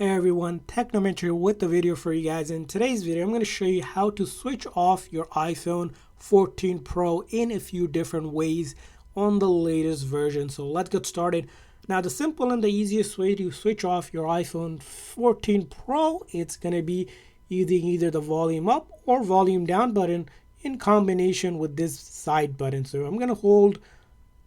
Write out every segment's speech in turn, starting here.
Hey everyone, Technomentary here with the video for you guys. In today's video, I'm going to show you how to switch off your iPhone 14 Pro in a few different ways on the latest version. So let's get started. Now, the simple and the easiest way to switch off your iPhone 14 Pro, it's going to be using either the volume up or volume down button in combination with this side button. So I'm going to hold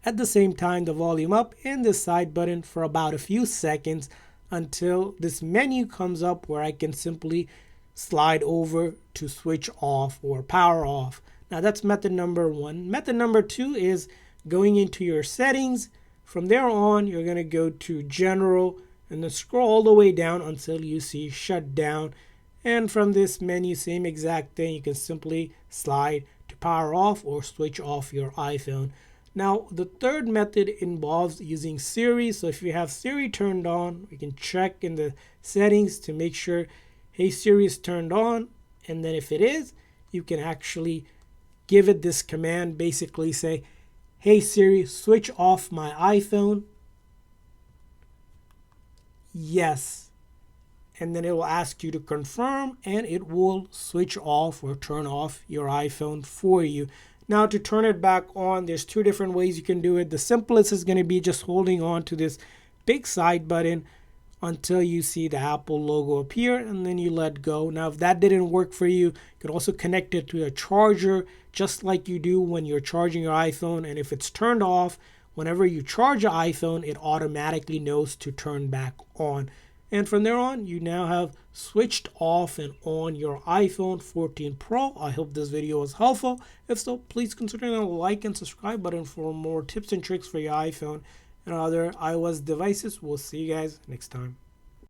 at the same time the volume up and the side button for about a few seconds until this menu comes up where I can simply slide over to switch off or power off. Now that's method number one. Method number two is going into your settings. From there on, you're going to go to general and then scroll all the way down until you see shut down. And from this menu, same exact thing, you can simply slide to power off or switch off your iPhone. Now, the third method involves using Siri. So if you have Siri turned on, you can check in the settings to make sure, hey, Siri is turned on. And then if it is, you can actually give it this command, basically say, hey, Siri, switch off my iPhone. Yes. And then it will ask you to confirm, and it will switch off or turn off your iPhone for you. Now, to turn it back on, there's two different ways you can do it. The simplest is going to be just holding on to this big side button until you see the Apple logo appear, and then you let go. Now, if that didn't work for you, you can also connect it to a charger, just like you do when you're charging your iPhone. And if it's turned off, whenever you charge your iPhone, it automatically knows to turn back on. And from there on, you now have switched off and on your iPhone 14 Pro. I hope this video was helpful. If so, please consider the like and subscribe button for more tips and tricks for your iPhone and other iOS devices. We'll see you guys next time.